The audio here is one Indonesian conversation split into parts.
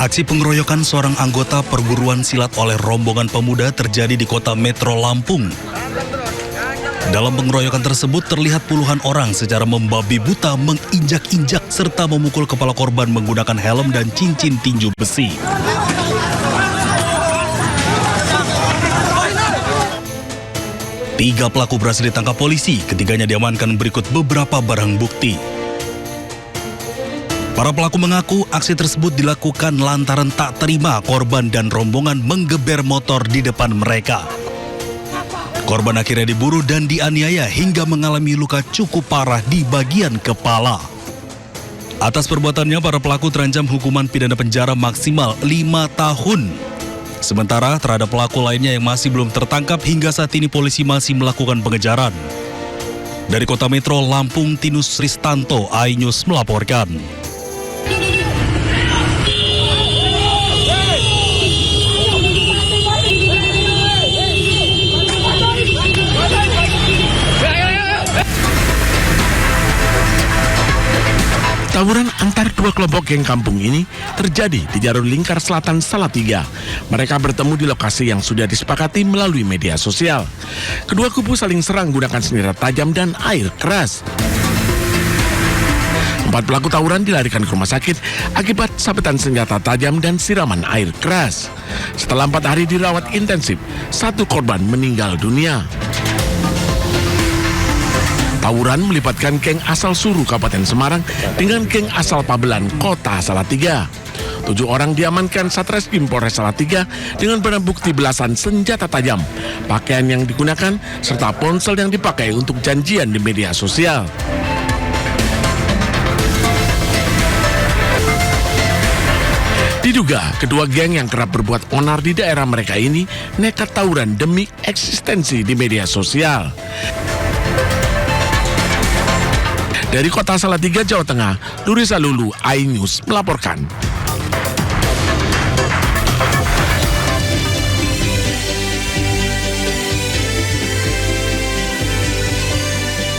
Aksi pengeroyokan seorang anggota perguruan silat oleh rombongan pemuda terjadi di kota Metro Lampung. Dalam pengeroyokan tersebut terlihat puluhan orang secara membabi buta menginjak-injak serta memukul kepala korban menggunakan helm dan cincin tinju besi. Tiga pelaku berhasil ditangkap polisi, ketiganya diamankan berikut beberapa barang bukti. Para pelaku mengaku aksi tersebut dilakukan lantaran tak terima korban dan rombongan menggeber motor di depan mereka. Korban akhirnya diburu dan dianiaya hingga mengalami luka cukup parah di bagian kepala. Atas perbuatannya, para pelaku terancam hukuman pidana penjara maksimal 5 tahun. Sementara terhadap pelaku lainnya yang masih belum tertangkap hingga saat ini polisi masih melakukan pengejaran. Dari Kota Metro Lampung, Tinus Ristanto, iNews melaporkan. Tawuran antar dua kelompok geng kampung ini terjadi di jalur lingkar selatan Salatiga. Mereka bertemu di lokasi yang sudah disepakati melalui media sosial. Kedua kubu saling serang menggunakan senjata tajam dan air keras. 4 pelaku tawuran dilarikan ke rumah sakit akibat sabetan senjata tajam dan siraman air keras. Setelah 4 hari dirawat intensif, 1 korban meninggal dunia. Tawuran melibatkan geng asal Suru Kabupaten Semarang dengan geng asal Pabelan Kota Salatiga. 7 orang diamankan Satreskrim Polres Salatiga dengan barang bukti belasan senjata tajam, pakaian yang digunakan, serta ponsel yang dipakai untuk janjian di media sosial. Diduga kedua geng yang kerap berbuat onar di daerah mereka ini nekat tawuran demi eksistensi di media sosial. Dari Kota Salatiga, Jawa Tengah, Nurisa Lulu, iNews melaporkan.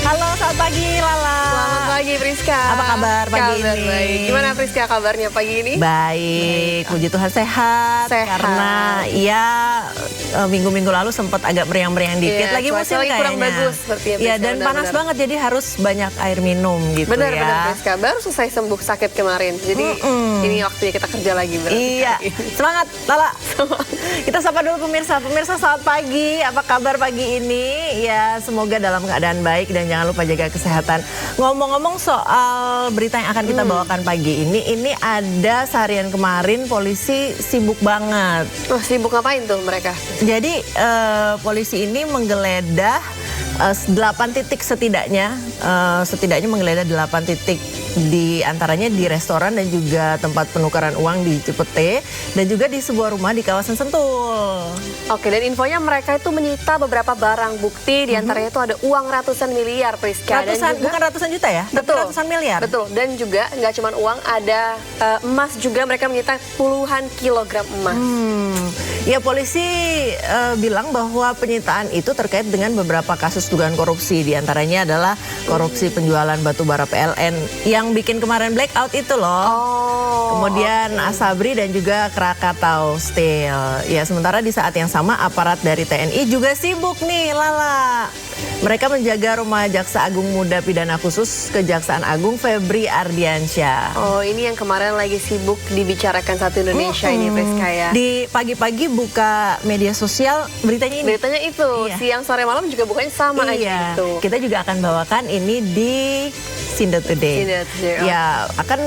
Halo, selamat pagi Lala. Selamat pagi Priska. Apa kabar pagi ini? Baik. Gimana Priska kabarnya pagi ini? Baik, puji Tuhan sehat. Karena ya minggu-minggu lalu sempat agak meriang-meriang dikit. Iya, Lagi musim lagi kayaknya. kurang bagus sepertinya. Iya, dan panas banget jadi harus banyak air minum gitu Benar ya. Priska. Baru selesai sembuh sakit kemarin. Jadi ini waktunya kita kerja lagi berarti. Iya, semangat Lala. Kita sapa dulu pemirsa. Pemirsa selamat pagi. Apa kabar pagi ini? Ya semoga dalam keadaan baik dan jangan lupa jaga kesehatan. Ngomong-ngomong soal berita yang akan kita bawakan pagi ini ada seharian kemarin polisi sibuk banget. Wah, sibuk ngapain tuh mereka? Jadi polisi ini menggeledah 8 titik setidaknya menggeledah 8 titik, di antaranya di restoran dan juga tempat penukaran uang di Cipete dan juga di sebuah rumah di kawasan Sentul. Oke, dan infonya mereka itu menyita beberapa barang bukti, di antaranya itu ada uang ratusan miliar Priska. Bukan ratusan juta ya? Betul. Tapi ratusan miliar. Betul, dan juga nggak cuma uang, ada emas juga, mereka menyita puluhan kilogram emas. Ya, polisi bilang bahwa penyitaan itu terkait dengan beberapa kasus dugaan korupsi. Di antaranya adalah korupsi penjualan batu bara PLN yang bikin kemarin blackout itu loh. Kemudian Asabri dan juga Krakatau Steel. Ya, sementara di saat yang sama aparat dari TNI juga sibuk nih, Lala. Mereka menjaga rumah Jaksa Agung Muda Pidana Khusus Kejaksaan Agung Febri Ardiansyah. Oh, ini yang kemarin lagi sibuk dibicarakan satu Indonesia ini Priska ya. Di pagi-pagi buka media sosial beritanya ini. Beritanya itu, Iya. siang sore malam juga bukanya sama aja gitu. Kita juga akan bawakan ini di Sindo Today. Sindo Today, oh. Ya, akan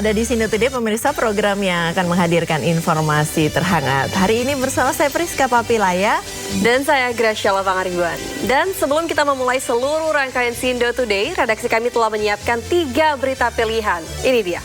ada di Sindo Today pemirsa, program yang akan menghadirkan informasi terhangat. Hari ini bersama saya Priska Papilaya. Dan saya Graciela Pangaribuan. Dan sebelum kita memulai seluruh rangkaian Sindo Today, redaksi kami telah menyiapkan 3 berita pilihan. Ini dia.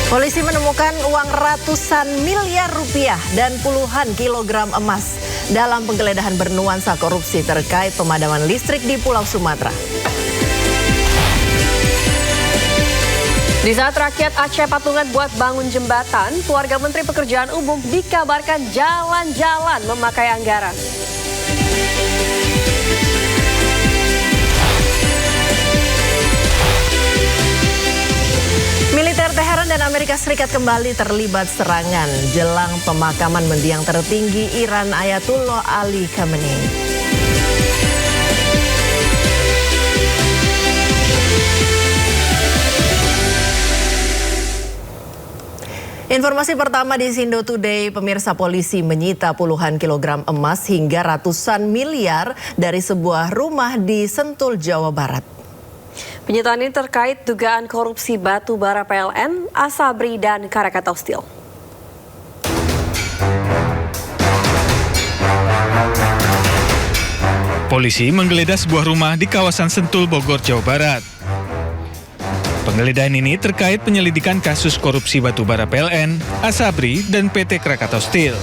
Polisi menemukan uang ratusan miliar rupiah dan puluhan kilogram emas dalam penggeledahan bernuansa korupsi terkait pemadaman listrik di Pulau Sumatera. Di saat rakyat Aceh patungan buat bangun jembatan, keluarga Menteri Pekerjaan Umum dikabarkan jalan-jalan memakai anggaran. Militer Teheran dan Amerika Serikat kembali terlibat serangan jelang pemakaman mendiang tertinggi Iran Ayatullah Ali Khamenei. Informasi pertama di Sindo Today, pemirsa, polisi menyita puluhan kilogram emas hingga ratusan miliar dari sebuah rumah di Sentul, Jawa Barat. Penyitaan ini terkait dugaan korupsi batu bara PLN, Asabri, dan Krakatau Steel. Polisi menggeledah sebuah rumah di kawasan Sentul, Bogor, Jawa Barat. Penggeledahan ini terkait penyelidikan kasus korupsi batubara PLN, Asabri, dan PT Krakatau Steel.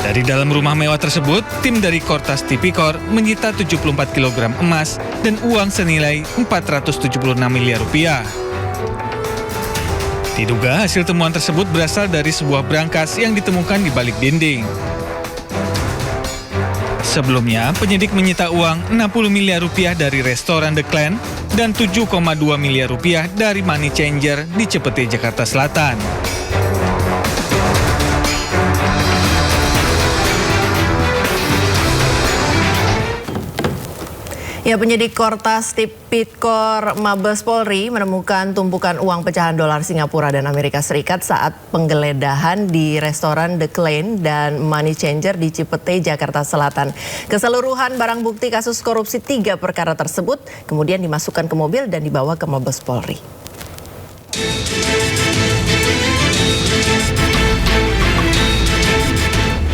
Dari dalam rumah mewah tersebut, tim dari Kortas Tipikor menyita 74 kg emas dan uang senilai 476 miliar rupiah. Diduga hasil temuan tersebut berasal dari sebuah brankas yang ditemukan di balik dinding. Sebelumnya, penyidik menyita uang 60 miliar rupiah dari restoran The Clan dan 7,2 miliar rupiah dari Money Changer di Cipete, Jakarta Selatan. Ya, penyidik Kortas Tipikor Mabes Polri menemukan tumpukan uang pecahan dolar Singapura dan Amerika Serikat saat penggeledahan di restoran The Clan dan Money Changer di Cipete, Jakarta Selatan. Keseluruhan barang bukti kasus korupsi 3 perkara tersebut kemudian dimasukkan ke mobil dan dibawa ke Mabes Polri.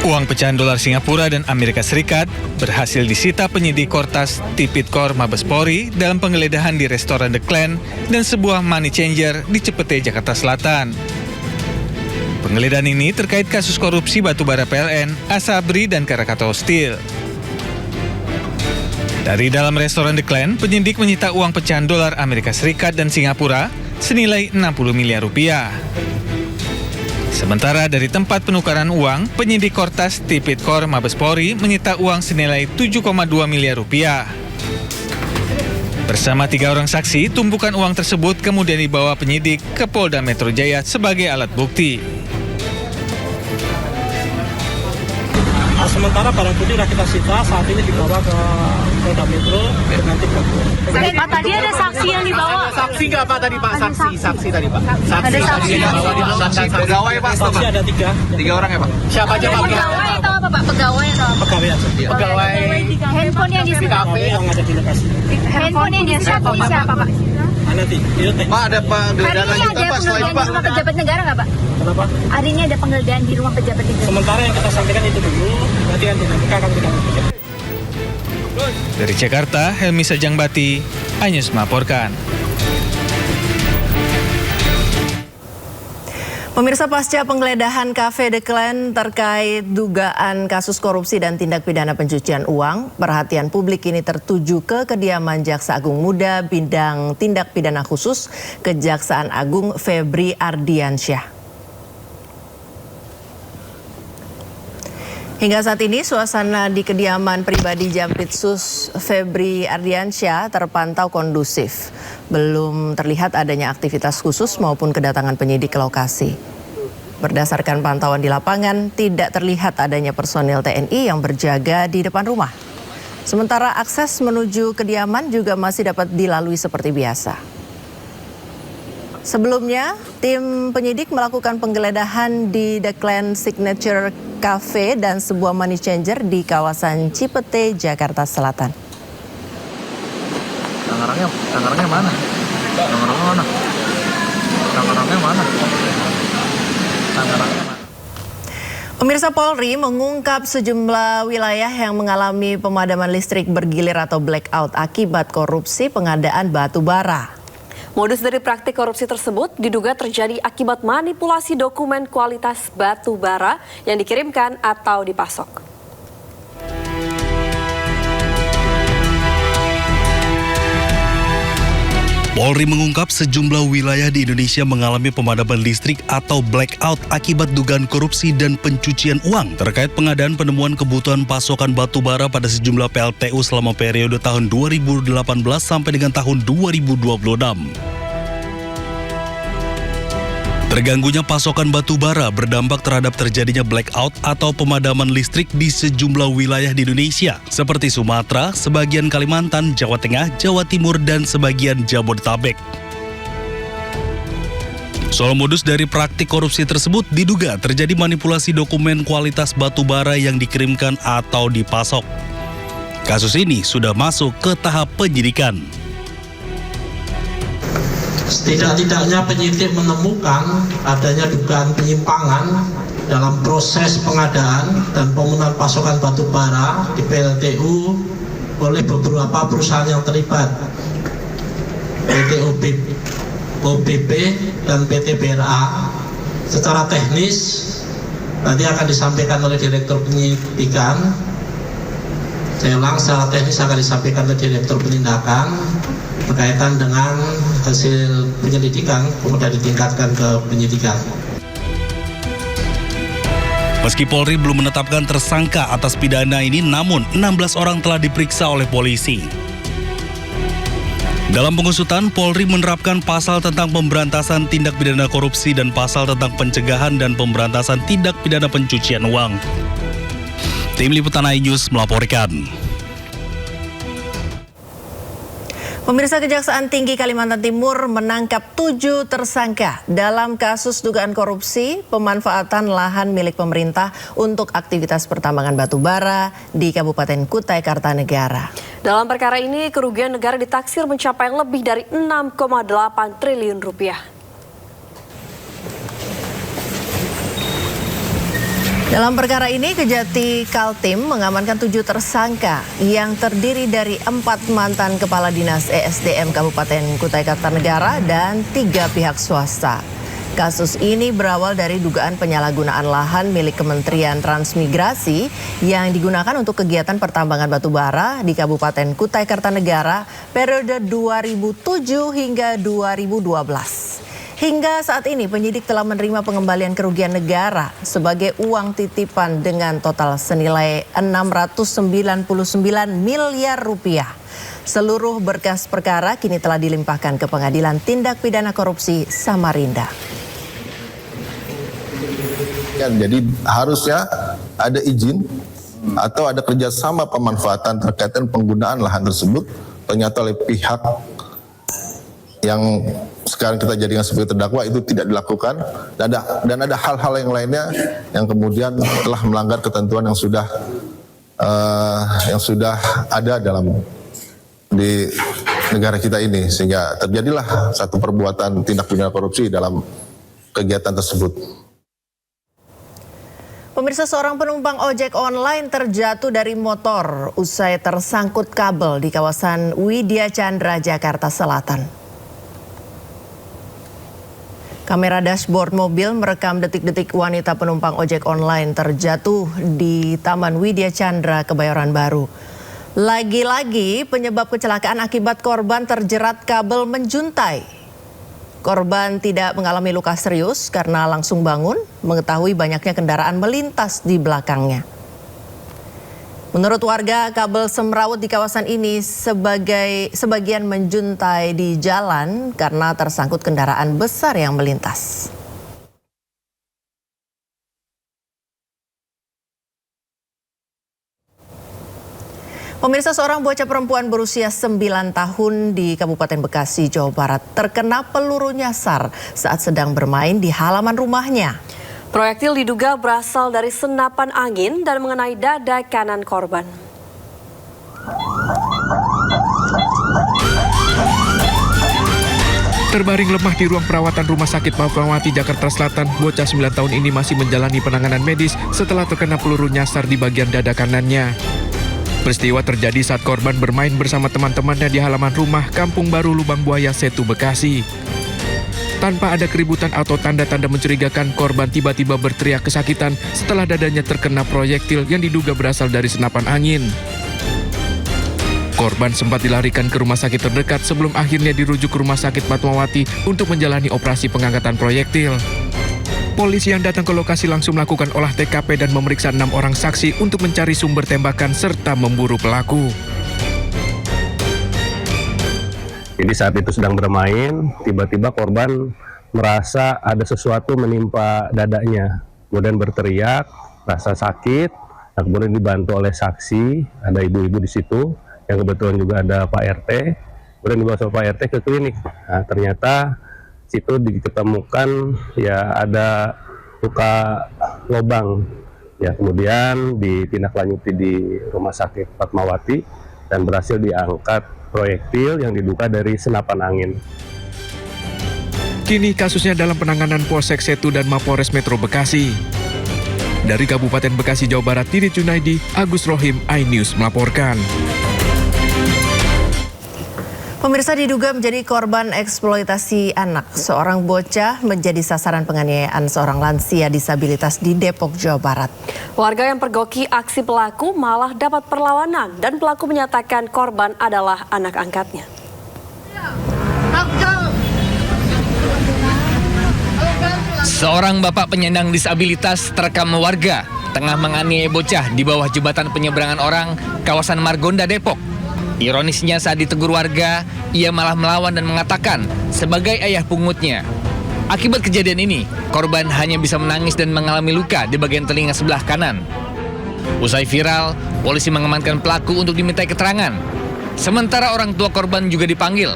Uang pecahan dolar Singapura dan Amerika Serikat berhasil disita penyidik Kortas Tipikor Mabes Polri dalam penggeledahan di restoran The Clan dan sebuah Money Changer di Cipete, Jakarta Selatan. Penggeledahan ini terkait kasus korupsi batubara PLN, Asabri, dan Krakatau Steel. Dari dalam restoran The Clan, penyidik menyita uang pecahan dolar Amerika Serikat dan Singapura senilai 60 miliar rupiah. Sementara dari tempat penukaran uang, penyidik Kortas Tipikor Mabes Polri menyita uang senilai 7,2 miliar rupiah. Bersama 3 orang saksi, tumpukan uang tersebut kemudian dibawa penyidik ke Polda Metro Jaya sebagai alat bukti. Sementara barang bukti sudah kita sita, saat ini dibawa ke Polda Metro. Nanti Pak, tadi ada saksi yang dibawa. Saksi nggak Pak tadi Pak? Saksi tadi Pak. Ada saksi yang dibawa. Pegawai Pak. saksi ada 3 orang ya Pak. Siapa aja Pak? Pegawai atau apa Pak? Pegawai atau apa? pegawai aja. Pegawai Handphone yang disita. Yang ada di lokasi. Handphone yang disita siapa Pak? Nanti itu Pak ada penggeledahan Hari ini lanjutan ada Pak selain penggeledahan Pak. di rumah pejabat negara nggak Pak? kenapa? Hari ini ada penggeledahan di rumah pejabat negara. Sementara yang kita sampaikan itu dulu, nanti kan dinamika akan kita lakukan. Dari Jakarta, Helmi Sajangbati, iNews melaporkan. Pemirsa, pasca penggeledahan Cafe The Clan terkait dugaan kasus korupsi dan tindak pidana pencucian uang, perhatian publik ini tertuju ke kediaman Jaksa Agung Muda Bidang Tindak Pidana Khusus Kejaksaan Agung Febri Ardiansyah. Hingga saat ini suasana di kediaman pribadi Jampitsus Febri Ardiansyah terpantau kondusif. Belum terlihat adanya aktivitas khusus maupun kedatangan penyidik ke lokasi. Berdasarkan pantauan di lapangan, tidak terlihat adanya personil TNI yang berjaga di depan rumah. Sementara akses menuju kediaman juga masih dapat dilalui seperti biasa. Sebelumnya, tim penyidik melakukan penggeledahan di The Clan Signature Cafe dan sebuah money changer di kawasan Cipete, Jakarta Selatan. Tangerangnya mana? Pemirsa, Polri mengungkap sejumlah wilayah yang mengalami pemadaman listrik bergilir atau blackout akibat korupsi pengadaan batu bara. Modus dari praktik korupsi tersebut diduga terjadi akibat manipulasi dokumen kualitas batu bara yang dikirimkan atau dipasok. Polri mengungkap sejumlah wilayah di Indonesia mengalami pemadaman listrik atau blackout akibat dugaan korupsi dan pencucian uang terkait pengadaan penemuan kebutuhan pasokan batu bara pada sejumlah PLTU selama periode tahun 2018 sampai dengan tahun 2026. Terganggunya pasokan batu bara berdampak terhadap terjadinya blackout atau pemadaman listrik di sejumlah wilayah di Indonesia, seperti Sumatera, sebagian Kalimantan, Jawa Tengah, Jawa Timur, dan sebagian Jabodetabek. Soal modus dari praktik korupsi tersebut diduga terjadi manipulasi dokumen kualitas batu bara yang dikirimkan atau dipasok. Kasus ini sudah masuk ke tahap penyidikan. Setidak-tidaknya penyidik menemukan adanya dugaan penyimpangan dalam proses pengadaan dan penggunaan pasokan batu bara di PLTU oleh beberapa perusahaan yang terlibat, PT OBP dan PT BRA. Secara teknis nanti akan disampaikan oleh Direktur Penyidikan. Saya ulang, secara teknis akan disampaikan oleh Direktur Penindakan berkaitan dengan hasil penyelidikan, kemudian ditingkatkan ke penyidikan. Meski Polri belum menetapkan tersangka atas pidana ini, namun 16 orang telah diperiksa oleh polisi. Dalam pengusutan, Polri menerapkan pasal tentang pemberantasan tindak pidana korupsi dan pasal tentang pencegahan dan pemberantasan tindak pidana pencucian uang. Tim Liputan iNews melaporkan. Pemirsa, Kejaksaan Tinggi Kalimantan Timur menangkap 7 tersangka dalam kasus dugaan korupsi pemanfaatan lahan milik pemerintah untuk aktivitas pertambangan batu bara di Kabupaten Kutai Kartanegara. Dalam perkara ini, kerugian negara ditaksir mencapai lebih dari 6,8 triliun rupiah. Dalam perkara ini, Kejati Kaltim mengamankan 7 tersangka yang terdiri dari 4 mantan Kepala Dinas ESDM Kabupaten Kutai Kartanegara dan 3 pihak swasta. Kasus ini berawal dari dugaan penyalahgunaan lahan milik Kementerian Transmigrasi yang digunakan untuk kegiatan pertambangan batu bara di Kabupaten Kutai Kartanegara periode 2007 hingga 2012. Hingga saat ini penyidik telah menerima pengembalian kerugian negara sebagai uang titipan dengan total senilai 699 miliar rupiah. Seluruh berkas perkara kini telah dilimpahkan ke Pengadilan Tindak Pidana Korupsi Samarinda. Jadi harusnya ada izin atau ada kerjasama pemanfaatan terkait dengan penggunaan lahan tersebut. Ternyata oleh pihak yang sekarang kita jadikan sebagai terdakwa itu tidak dilakukan, dan ada hal-hal yang lainnya yang kemudian telah melanggar ketentuan yang sudah ada di negara kita ini, sehingga terjadilah satu perbuatan tindak pidana korupsi dalam kegiatan tersebut. Pemirsa, seorang penumpang ojek online terjatuh dari motor usai tersangkut kabel di kawasan Widya Chandra, Jakarta Selatan. Kamera dashboard mobil merekam detik-detik wanita penumpang ojek online terjatuh di Taman Widya Chandra, Kebayoran Baru. Lagi-lagi penyebab kecelakaan akibat korban terjerat kabel menjuntai. Korban tidak mengalami luka serius karena langsung bangun mengetahui banyaknya kendaraan melintas di belakangnya. Menurut warga, kabel semrawut di kawasan ini sebagian menjuntai di jalan karena tersangkut kendaraan besar yang melintas. Pemirsa, seorang bocah perempuan berusia 9 tahun di Kabupaten Bekasi, Jawa Barat terkena peluru nyasar saat sedang bermain di halaman rumahnya. Proyektil diduga berasal dari senapan angin dan mengenai dada kanan korban. Terbaring lemah di ruang perawatan Rumah Sakit Fatmawati, Jakarta Selatan, bocah 9 tahun ini masih menjalani penanganan medis setelah terkena peluru nyasar di bagian dada kanannya. Peristiwa terjadi saat korban bermain bersama teman-temannya di halaman rumah Kampung Baru Lubang Buaya, Setu, Bekasi. Tanpa ada keributan atau tanda-tanda mencurigakan, korban tiba-tiba berteriak kesakitan setelah dadanya terkena proyektil yang diduga berasal dari senapan angin. Korban sempat dilarikan ke rumah sakit terdekat sebelum akhirnya dirujuk ke rumah sakit Fatmawati untuk menjalani operasi pengangkatan proyektil. Polisi yang datang ke lokasi langsung melakukan olah TKP dan memeriksa 6 orang saksi untuk mencari sumber tembakan serta memburu pelaku. Jadi saat itu sedang bermain, tiba-tiba korban merasa ada sesuatu menimpa dadanya, kemudian berteriak, rasa sakit, nah kemudian dibantu oleh saksi, ada ibu-ibu di situ, yang kebetulan juga ada Pak RT, kemudian dibawa sama Pak RT ke klinik. Nah, ternyata situ diketemukan ya ada luka lubang, ya kemudian ditindaklanjuti di rumah sakit Fatmawati dan berhasil diangkat proyektil yang diduga dari senapan angin. Kini kasusnya dalam penanganan Polsek Setu dan Mapolres Metro Bekasi. Dari Kabupaten Bekasi, Jawa Barat, Didit Junaidi, Agus Rohim, iNews melaporkan. Pemirsa, diduga menjadi korban eksploitasi anak. Seorang bocah menjadi sasaran penganiayaan seorang lansia disabilitas di Depok, Jawa Barat. Warga yang pergoki aksi pelaku malah dapat perlawanan dan pelaku menyatakan korban adalah anak angkatnya. Seorang bapak penyandang disabilitas terekam warga tengah menganiaya bocah di bawah jembatan penyeberangan orang kawasan Margonda, Depok. Ironisnya saat ditegur warga, ia malah melawan dan mengatakan sebagai ayah pungutnya. Akibat kejadian ini, korban hanya bisa menangis dan mengalami luka di bagian telinga sebelah kanan. Usai viral, polisi mengamankan pelaku untuk dimintai keterangan. Sementara orang tua korban juga dipanggil.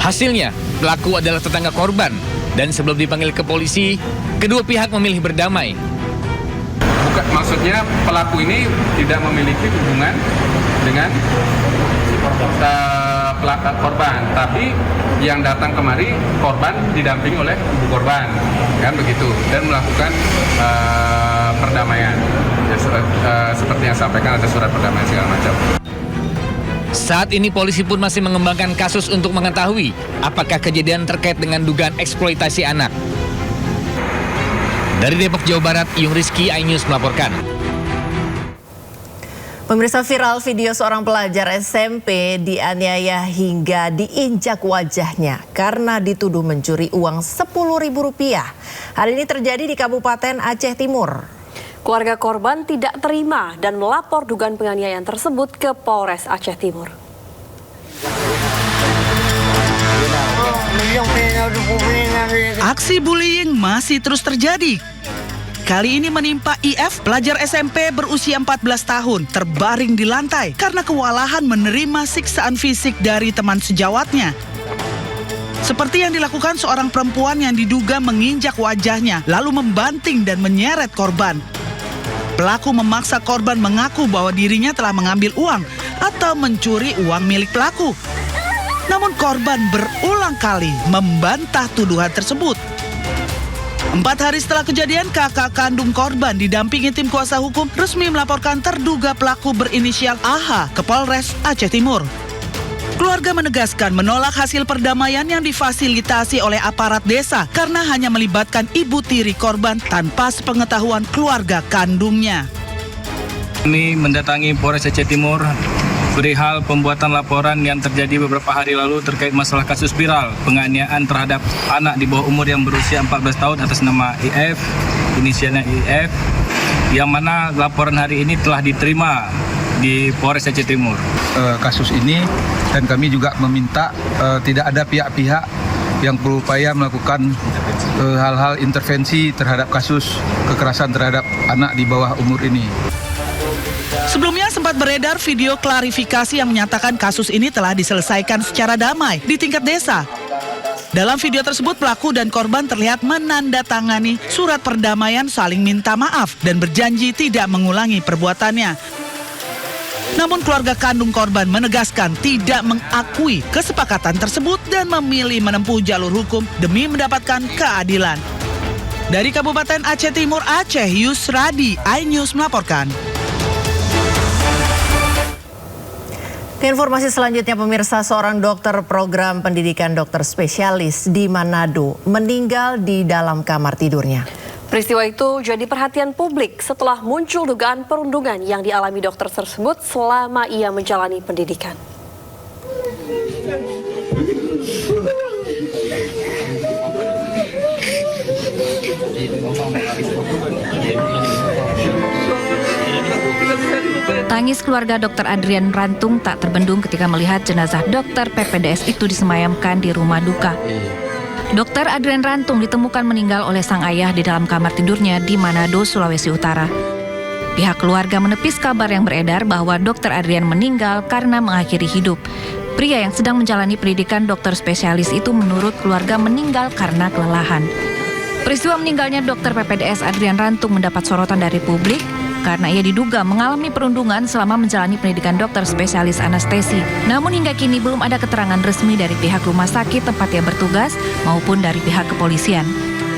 Hasilnya, pelaku adalah tetangga korban. Dan sebelum dipanggil ke polisi, kedua pihak memilih berdamai. Maksudnya pelaku ini tidak memiliki hubungan dengan korban, tapi yang datang kemari korban didampingi oleh ibu korban, kan begitu, dan melakukan perdamaian. Ya, seperti yang sampaikan ada surat perdamaian segala macam. Saat ini polisi pun masih mengembangkan kasus untuk mengetahui apakah kejadian terkait dengan dugaan eksploitasi anak. Dari Depok, Jawa Barat, Yung Rizky, iNews melaporkan. Pemirsa, viral video seorang pelajar SMP dianiaya hingga diinjak wajahnya karena dituduh mencuri uang Rp10.000. Hal ini terjadi di Kabupaten Aceh Timur. Keluarga korban tidak terima dan melapor dugaan penganiayaan tersebut ke Polres Aceh Timur. Aksi bullying masih terus terjadi. Kali ini menimpa IF, pelajar SMP berusia 14 tahun, terbaring di lantai karena kewalahan menerima siksaan fisik dari teman sejawatnya. Seperti yang dilakukan seorang perempuan yang diduga menginjak wajahnya, lalu membanting dan menyeret korban. Pelaku memaksa korban mengaku bahwa dirinya telah mengambil uang atau mencuri uang milik pelaku. Namun korban berulang kali membantah tuduhan tersebut. 4 hari setelah kejadian, kakak kandung korban didampingi tim kuasa hukum resmi melaporkan terduga pelaku berinisial AH ke Polres Aceh Timur. Keluarga menegaskan menolak hasil perdamaian yang difasilitasi oleh aparat desa karena hanya melibatkan ibu tiri korban tanpa sepengetahuan keluarga kandungnya. Kami mendatangi Polres Aceh Timur perihal pembuatan laporan yang terjadi beberapa hari lalu terkait masalah kasus viral penganiayaan terhadap anak di bawah umur yang berusia 14 tahun atas nama IF, inisialnya IF, yang mana laporan hari ini telah diterima di Polres Aceh Timur. Kasus ini dan kami juga meminta tidak ada pihak-pihak yang berupaya melakukan hal-hal intervensi terhadap kasus kekerasan terhadap anak di bawah umur ini. Sebelumnya sempat beredar video klarifikasi yang menyatakan kasus ini telah diselesaikan secara damai di tingkat desa. Dalam video tersebut, pelaku dan korban terlihat menandatangani surat perdamaian saling minta maaf dan berjanji tidak mengulangi perbuatannya. Namun keluarga kandung korban menegaskan tidak mengakui kesepakatan tersebut dan memilih menempuh jalur hukum demi mendapatkan keadilan. Dari Kabupaten Aceh Timur, Aceh, Yusradi, iNews melaporkan. Informasi selanjutnya, pemirsa, seorang dokter program pendidikan dokter spesialis di Manado meninggal di dalam kamar tidurnya. Peristiwa itu jadi perhatian publik setelah muncul dugaan perundungan yang dialami dokter tersebut selama ia menjalani pendidikan. Tangis keluarga Dr. Adrian Rantung tak terbendung ketika melihat jenazah dokter PPDS itu disemayamkan di rumah duka. Dr. Adrian Rantung ditemukan meninggal oleh sang ayah di dalam kamar tidurnya di Manado, Sulawesi Utara. Pihak keluarga menepis kabar yang beredar bahwa Dr. Adrian meninggal karena mengakhiri hidup. Pria yang sedang menjalani pendidikan dokter spesialis itu menurut keluarga meninggal karena kelelahan. Peristiwa meninggalnya Dr. PPDS Adrian Rantung mendapat sorotan dari publik karena ia diduga mengalami perundungan selama menjalani pendidikan dokter spesialis anestesi. Namun hingga kini belum ada keterangan resmi dari pihak rumah sakit tempat ia bertugas maupun dari pihak kepolisian.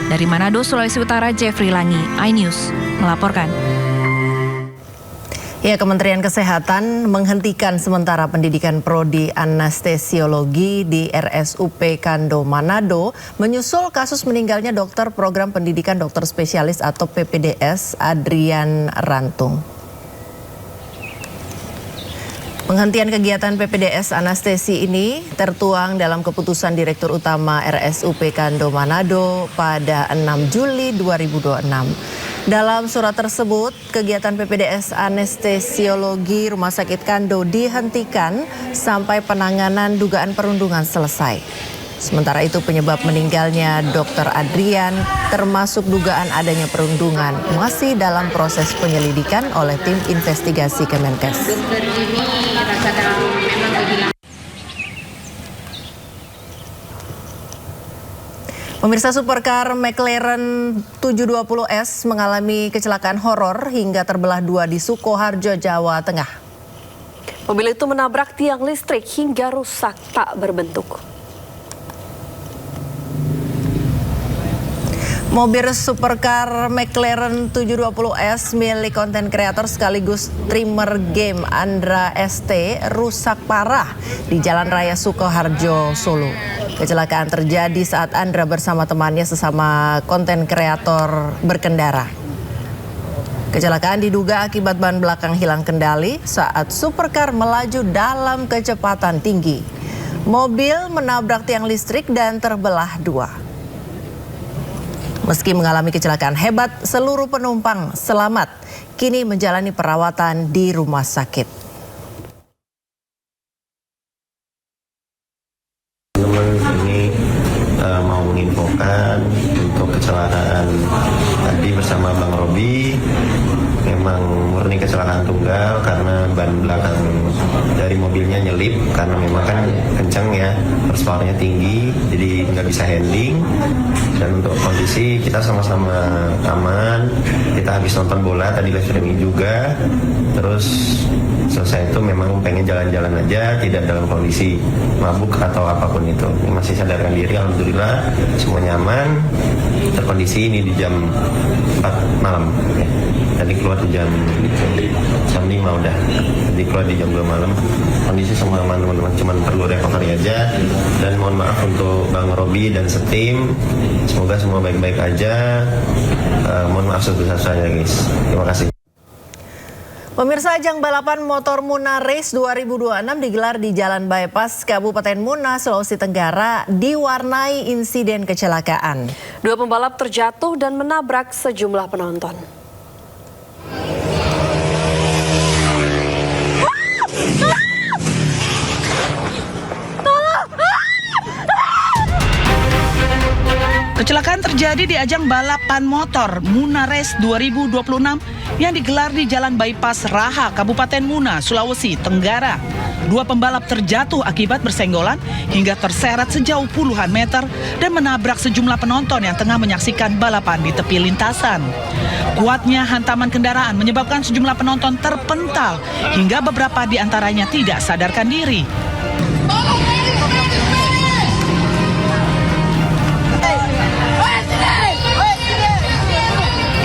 Dari Manado, Sulawesi Utara, Jeffrey Langi, iNews melaporkan. Ya, Kementerian Kesehatan menghentikan sementara pendidikan prodi anestesiologi di RSUP Kando Manado menyusul kasus meninggalnya dokter program pendidikan dokter spesialis atau PPDS Adrian Rantung. Penghentian kegiatan PPDS anestesi ini tertuang dalam keputusan Direktur Utama RSUP Kando Manado pada 6 Juli 2026. Dalam surat tersebut, kegiatan PPDS anestesiologi Rumah Sakit Kando dihentikan sampai penanganan dugaan perundungan selesai. Sementara itu penyebab meninggalnya Dr. Adrian termasuk dugaan adanya perundungan masih dalam proses penyelidikan oleh tim investigasi Kemenkes. Dokter ini rasa memang kehilangan. Pemirsa, supercar McLaren 720S mengalami kecelakaan horor hingga terbelah dua di Sukoharjo, Jawa Tengah. Mobil itu menabrak tiang listrik hingga rusak tak berbentuk. Mobil supercar McLaren 720S milik konten kreator sekaligus streamer game Andra ST rusak parah di Jalan Raya Sukoharjo, Solo. Kecelakaan terjadi saat Andra bersama temannya sesama konten kreator berkendara. Kecelakaan diduga akibat ban belakang hilang kendali saat supercar melaju dalam kecepatan tinggi. Mobil menabrak tiang listrik dan terbelah dua. Meski mengalami kecelakaan hebat, seluruh penumpang selamat kini menjalani perawatan di rumah sakit. Ini mau menginfokan untuk kecelakaan tadi bersama Bang Robi. Memang murni kecelakaan tunggal karena ban belakang dari mobilnya nyelip karena memang kan kencang ya, horsepowernya tinggi, jadi nggak bisa handling. Dan untuk kondisi kita sama-sama aman, kita habis nonton bola tadi live streaming juga, terus selesai itu memang pengen jalan-jalan aja, tidak dalam kondisi mabuk atau apapun itu. Masih sadarkan diri, alhamdulillah semuanya aman. Terkondisi ini di jam 4 malam ya. Tadi keluar di jam 5 udah, tadi keluar di jam 2 malam. Kondisi semua aman teman-teman, cuma perlu recovery aja. Dan mohon maaf untuk Bang Robi dan setim, semoga semua baik-baik aja. Mohon maaf sebesar-besarnya guys, terima kasih. Pemirsa, ajang balapan motor Muna Race 2026 digelar di Jalan Bypass, Kabupaten Muna, Sulawesi Tenggara, diwarnai insiden kecelakaan. Dua pembalap terjatuh dan menabrak sejumlah penonton. Kecelakaan terjadi di ajang balapan motor Muna Race 2026 yang digelar di Jalan Bypass Raha, Kabupaten Muna, Sulawesi Tenggara. Dua pembalap terjatuh akibat bersenggolan hingga terseret sejauh puluhan meter dan menabrak sejumlah penonton yang tengah menyaksikan balapan di tepi lintasan. Kuatnya hantaman kendaraan menyebabkan sejumlah penonton terpental hingga beberapa di antaranya tidak sadarkan diri.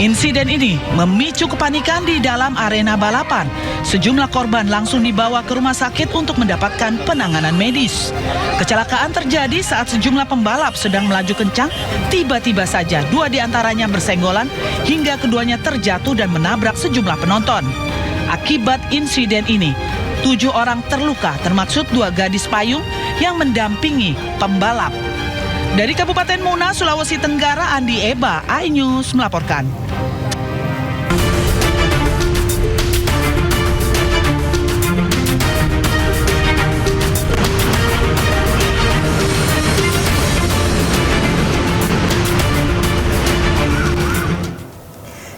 Insiden ini memicu kepanikan di dalam arena balapan. Sejumlah korban langsung dibawa ke rumah sakit untuk mendapatkan penanganan medis. Kecelakaan terjadi saat sejumlah pembalap sedang melaju kencang. Tiba-tiba saja dua di antaranya bersenggolan hingga keduanya terjatuh dan menabrak sejumlah penonton. Akibat insiden ini, 7 orang terluka termasuk 2 gadis payung yang mendampingi pembalap. Dari Kabupaten Muna, Sulawesi Tenggara, Andi Eba, iNews melaporkan.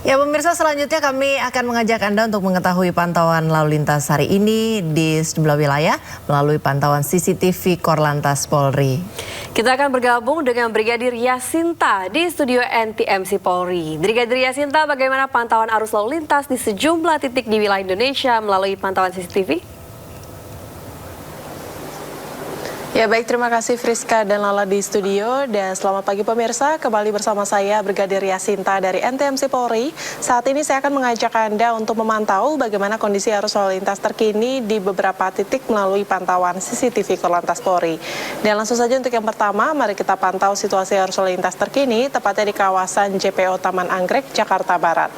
Ya pemirsa, selanjutnya kami akan mengajak Anda untuk mengetahui pantauan lalu lintas hari ini di sejumlah wilayah melalui pantauan CCTV Korlantas Polri. Kita akan bergabung dengan Brigadir Yasinta di studio NTMC Polri. Brigadir Yasinta, bagaimana pantauan arus lalu lintas di sejumlah titik di wilayah Indonesia melalui pantauan CCTV? Ya baik, terima kasih Friska dan Lala di studio, dan selamat pagi pemirsa, kembali bersama saya Brigadir Yasinta dari NTMC Polri. Saat ini saya akan mengajak Anda untuk memantau bagaimana kondisi arus lalu lintas terkini di beberapa titik melalui pantauan CCTV Korlantas Polri. Dan langsung saja untuk yang pertama, mari kita pantau situasi arus lalu lintas terkini, tepatnya di kawasan JPO Taman Anggrek, Jakarta Barat.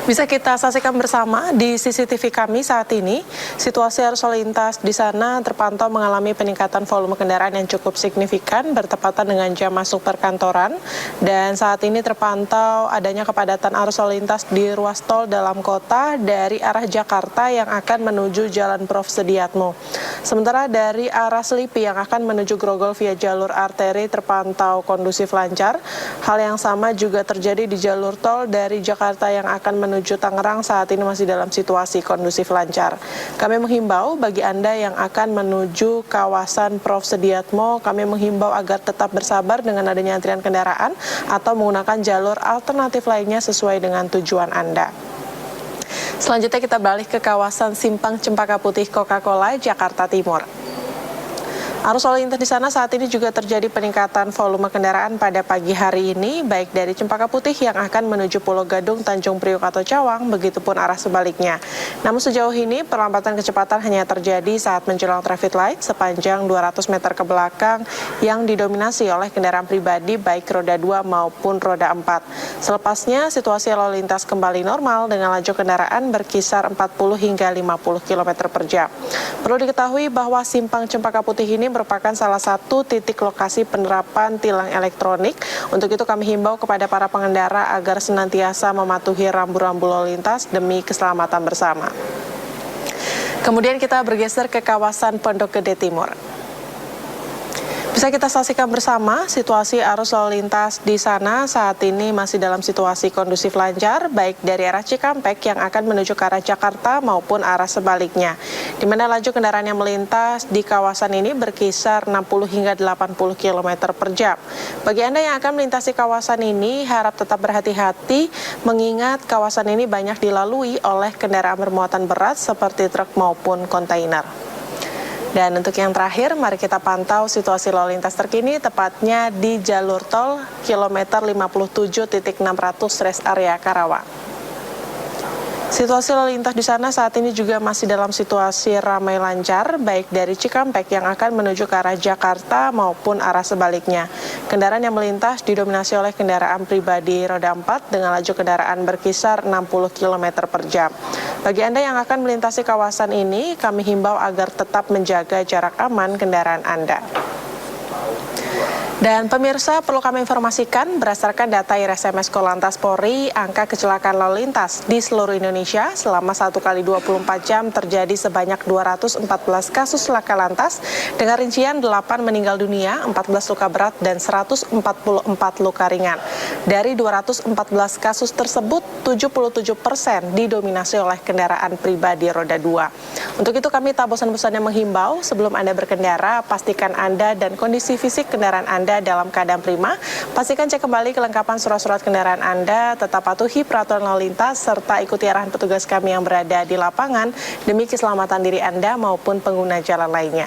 Bisa kita saksikan bersama di CCTV kami saat ini, situasi arus lalu lintas di sana terpantau mengalami peningkatan volume kendaraan yang cukup signifikan bertepatan dengan jam masuk perkantoran, dan saat ini terpantau adanya kepadatan arus lalu lintas di ruas tol dalam kota dari arah Jakarta yang akan menuju Jalan Prof. Sediatmo. Sementara dari arah Selipi yang akan menuju Grogol via jalur arteri terpantau kondusif lancar. Hal yang sama juga terjadi di jalur tol dari Jakarta yang akan menuju Tangerang, saat ini masih dalam situasi kondusif lancar. Kami menghimbau bagi Anda yang akan menuju kawasan Prof. Sediatmo, kami menghimbau agar tetap bersabar dengan adanya antrian kendaraan atau menggunakan jalur alternatif lainnya sesuai dengan tujuan Anda. Selanjutnya kita beralih ke kawasan Simpang Cempaka Putih Coca-Cola, Jakarta Timur. Arus lalu lintas di sana saat ini juga terjadi peningkatan volume kendaraan pada pagi hari ini, baik dari Cempaka Putih yang akan menuju Pulau Gadung, Tanjung Priok atau Cawang, begitupun arah sebaliknya. Namun sejauh ini perlambatan kecepatan hanya terjadi saat menjelang traffic light sepanjang 200 meter ke belakang yang didominasi oleh kendaraan pribadi baik roda 2 maupun roda 4. Selepasnya situasi lalu lintas kembali normal dengan laju kendaraan berkisar 40 hingga 50 km per jam. Perlu diketahui bahwa Simpang Cempaka Putih ini merupakan salah satu titik lokasi penerapan tilang elektronik. Untuk itu kami himbau kepada para pengendara agar senantiasa mematuhi rambu-rambu lalu lintas demi keselamatan bersama. Kemudian kita bergeser ke kawasan Pondok Gede Timur. Bisa kita saksikan bersama situasi arus lalu lintas di sana saat ini masih dalam situasi kondusif lancar, baik dari arah Cikampek yang akan menuju ke arah Jakarta maupun arah sebaliknya. Di mana laju kendaraan yang melintas di kawasan ini berkisar 60 hingga 80 km per jam. Bagi Anda yang akan melintasi kawasan ini, harap tetap berhati-hati mengingat kawasan ini banyak dilalui oleh kendaraan bermuatan berat seperti truk maupun kontainer. Dan untuk yang terakhir, mari kita pantau situasi lalu lintas terkini tepatnya di jalur tol kilometer 57.600 rest area Karawang. Situasi lalu lintas di sana saat ini juga masih dalam situasi ramai lancar, baik dari Cikampek yang akan menuju ke arah Jakarta maupun arah sebaliknya. Kendaraan yang melintas didominasi oleh kendaraan pribadi roda 4 dengan laju kendaraan berkisar 60 km per jam. Bagi Anda yang akan melintasi kawasan ini, kami himbau agar tetap menjaga jarak aman kendaraan Anda. Dan pemirsa, perlu kami informasikan berdasarkan data IRSMS Korlantas Polri, angka kecelakaan lalu lintas di seluruh Indonesia selama 1 kali 24 jam terjadi sebanyak 214 kasus laka lantas dengan rincian 8 meninggal dunia, 14 luka berat dan 144 luka ringan. Dari 214 kasus tersebut, 77% didominasi oleh kendaraan pribadi roda 2. Untuk itu kami tak bosan-bosannya menghimbau sebelum Anda berkendara, pastikan Anda dan kondisi fisik kendaraan Anda dalam keadaan prima. Pastikan cek kembali kelengkapan surat-surat kendaraan Anda, tetap patuhi peraturan lalu lintas, serta ikuti arahan petugas kami yang berada di lapangan demi keselamatan diri Anda maupun pengguna jalan lainnya.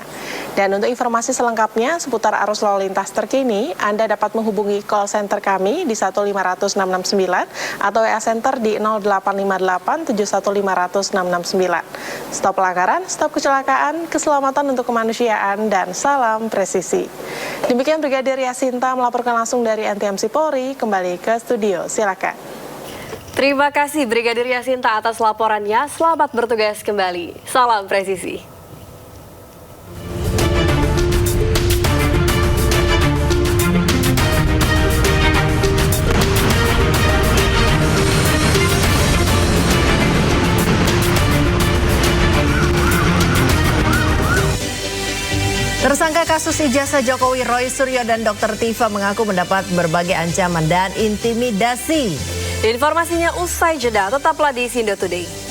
Dan untuk informasi selengkapnya seputar arus lalu lintas terkini, Anda dapat menghubungi call center kami di 1500669 atau WA Center di 0858 71500669. Stop pelanggaran, stop kecelakaan, keselamatan untuk kemanusiaan, dan salam presisi. Demikian Brigadir Yasinta melaporkan langsung dari NTMC Polri. Kembali ke studio, silakan. Terima kasih Brigadir Yasinta atas laporannya. Selamat bertugas kembali. Salam presisi. Tersangka kasus ijazah Jokowi Roy Suryo dan Dr. Tifa mengaku mendapat berbagai ancaman dan intimidasi. Informasinya usai jeda, tetaplah di Sindo Today.